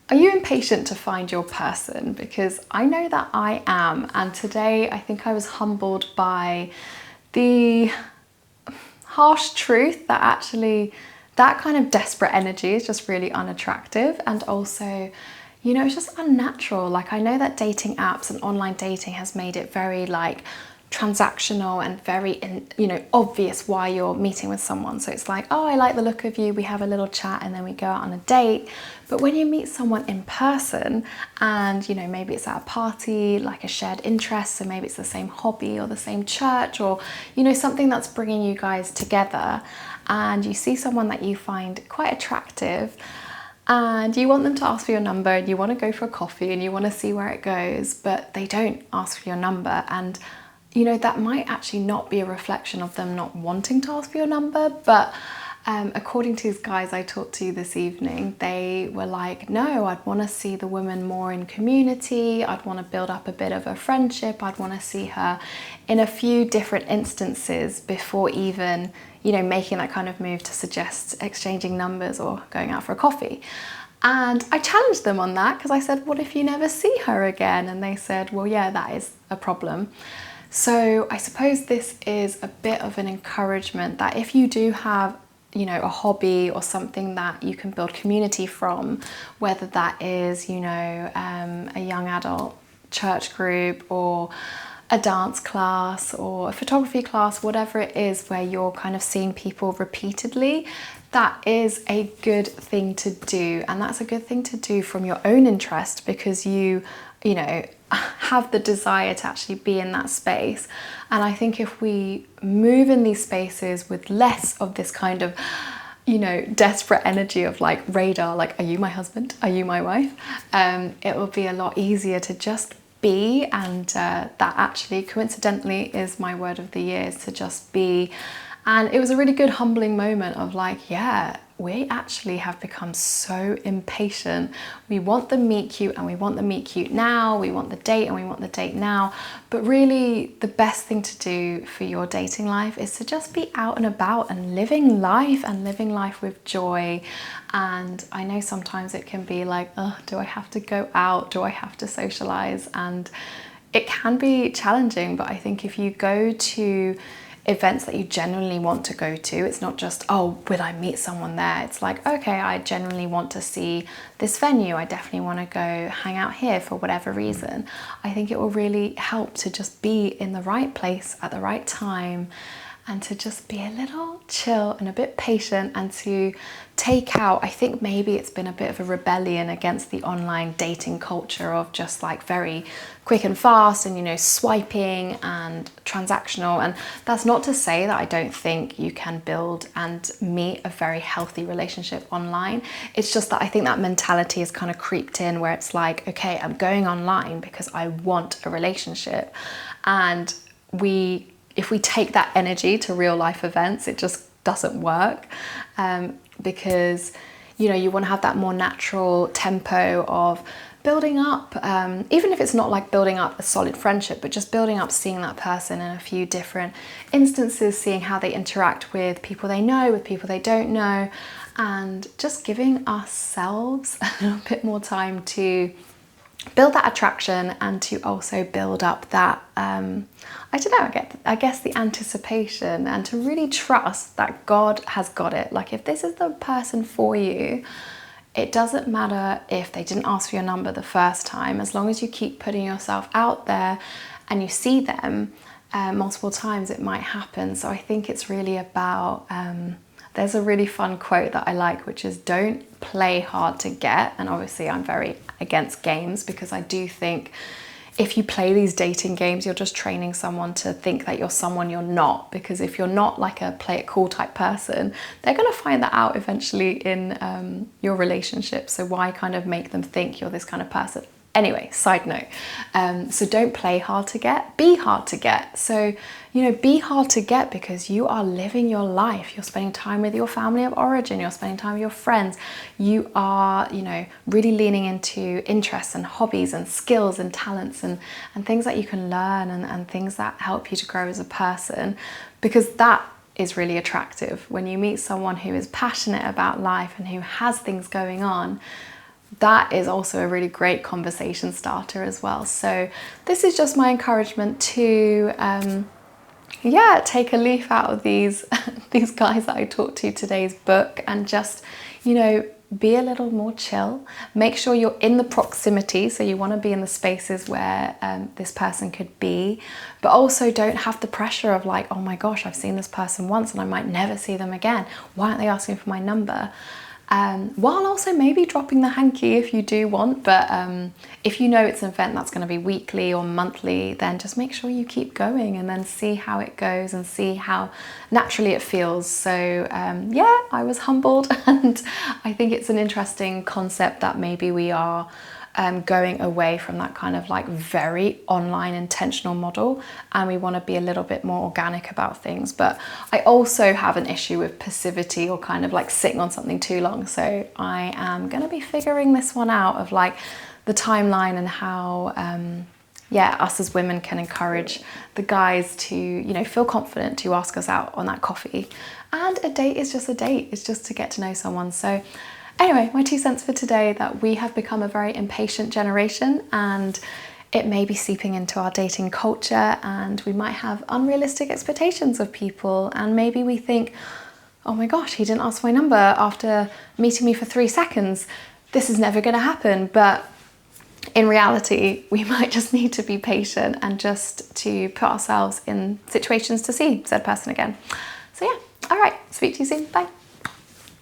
Are you impatient to find your person? Because I know that I am, and today I think I was humbled by the harsh truth that actually that kind of desperate energy is just really unattractive, and also, you know, it's just unnatural. Like, I know that dating apps and online dating has made it very like transactional and very, you know, obvious why you're meeting with someone. So it's like, oh, I like the look of you, we have a little chat and then we go out on a date. But when you meet someone in person, and you know, maybe it's at a party, like a shared interest, so maybe it's the same hobby or the same church, or you know, something that's bringing you guys together, and you see someone that you find quite attractive, and you want them to ask for your number, and you want to go for a coffee, and you want to see where it goes, but they don't ask for your number. And you know, that might actually not be a reflection of them not wanting to ask for your number, but according to these guys I talked to this evening, they were like, no, I'd want to see the woman more in community, I'd want to build up a bit of a friendship, I'd want to see her in a few different instances before even, you know, making that kind of move to suggest exchanging numbers or going out for a coffee. And I challenged them on that, because I said, what if you never see her again? And they said, well, yeah, that is a problem. So I suppose this is a bit of an encouragement that if you do have, you know, a hobby or something that you can build community from, whether that is, you know, a young adult church group or a dance class or a photography class, whatever it is, where you're kind of seeing people repeatedly, that is a good thing to do. And that's a good thing to do from your own interest, because you know, have the desire to actually be in that space. And I think if we move in these spaces with less of this kind of, you know, desperate energy of like radar, like, are you my husband? Are you my wife? It will be a lot easier to just be. And that actually coincidentally is my word of the year, is to just be. And it was a really good humbling moment of like, yeah, we actually have become so impatient. We want the meet cute, and we want the meet cute now. We want the date, and we want the date now. But really, the best thing to do for your dating life is to just be out and about and living life with joy. And I know sometimes it can be like, oh, do I have to go out? Do I have to socialize? And it can be challenging, but I think if you go to events that you genuinely want to go to, it's not just, oh, will I meet someone there? It's like, okay, I genuinely want to see this venue, I definitely want to go hang out here for whatever reason. I think it will really help to just be in the right place at the right time, and to just be a little chill and a bit patient, and to take out, I think maybe it's been a bit of a rebellion against the online dating culture of just like very quick and fast, and you know, swiping and transactional. And that's not to say that I don't think you can build and meet a very healthy relationship online. It's just that I think that mentality has kind of creeped in, where it's like, okay, I'm going online because I want a relationship. And if we take that energy to real life events, it just doesn't work, because you know, you want to have that more natural tempo of building up, even if it's not like building up a solid friendship, but just building up, seeing that person in a few different instances, seeing how they interact with people they know, with people they don't know, and just giving ourselves a little bit more time to build that attraction, and to also build up that, I don't know, I guess the anticipation, and to really trust that God has got it. Like, if this is the person for you, it doesn't matter if they didn't ask for your number the first time, as long as you keep putting yourself out there and you see them multiple times, it might happen. So I think it's really about, there's a really fun quote that I like, which is, don't play hard to get. And obviously I'm very against games, because I do think if you play these dating games, you're just training someone to think that you're someone you're not. Because if you're not like a play it cool type person, they're going to find that out eventually in your relationship. So why kind of make them think you're this kind of person? Anyway, side note. So don't play hard to get, be hard to get. So, you know, be hard to get because you are living your life. You're spending time with your family of origin. You're spending time with your friends. You are, you know, really leaning into interests and hobbies and skills and talents and things that you can learn and things that help you to grow as a person, because that is really attractive. When you meet someone who is passionate about life and who has things going on, that is also a really great conversation starter as well. So this is just my encouragement to yeah, take a leaf out of these these guys that I talked to today's book, and just, you know, be a little more chill. Make sure you're in the proximity, so you want to be in the spaces where this person could be, but also don't have the pressure of like, oh my gosh, I've seen this person once and I might never see them again. Why aren't they asking for my number? While also maybe dropping the hanky if you do want, but if you know it's an event that's going to be weekly or monthly, then just make sure you keep going and then see how it goes and see how naturally it feels. So yeah, I was humbled, and I think it's an interesting concept that maybe we are going away from that kind of like very online intentional model, and we want to be a little bit more organic about things. But I also have an issue with passivity, or kind of like sitting on something too long. So I am going to be figuring this one out of like the timeline and how yeah, us as women can encourage the guys to, you know, feel confident to ask us out on that coffee. And a date is just a date, it's just to get to know someone. So anyway, my 2 cents for today, that we have become a very impatient generation, and it may be seeping into our dating culture, and we might have unrealistic expectations of people, and maybe we think, oh my gosh, he didn't ask my number after meeting me for 3 seconds. This is never going to happen. But in reality, we might just need to be patient and just to put ourselves in situations to see said person again. So yeah, all right, speak to you soon. Bye.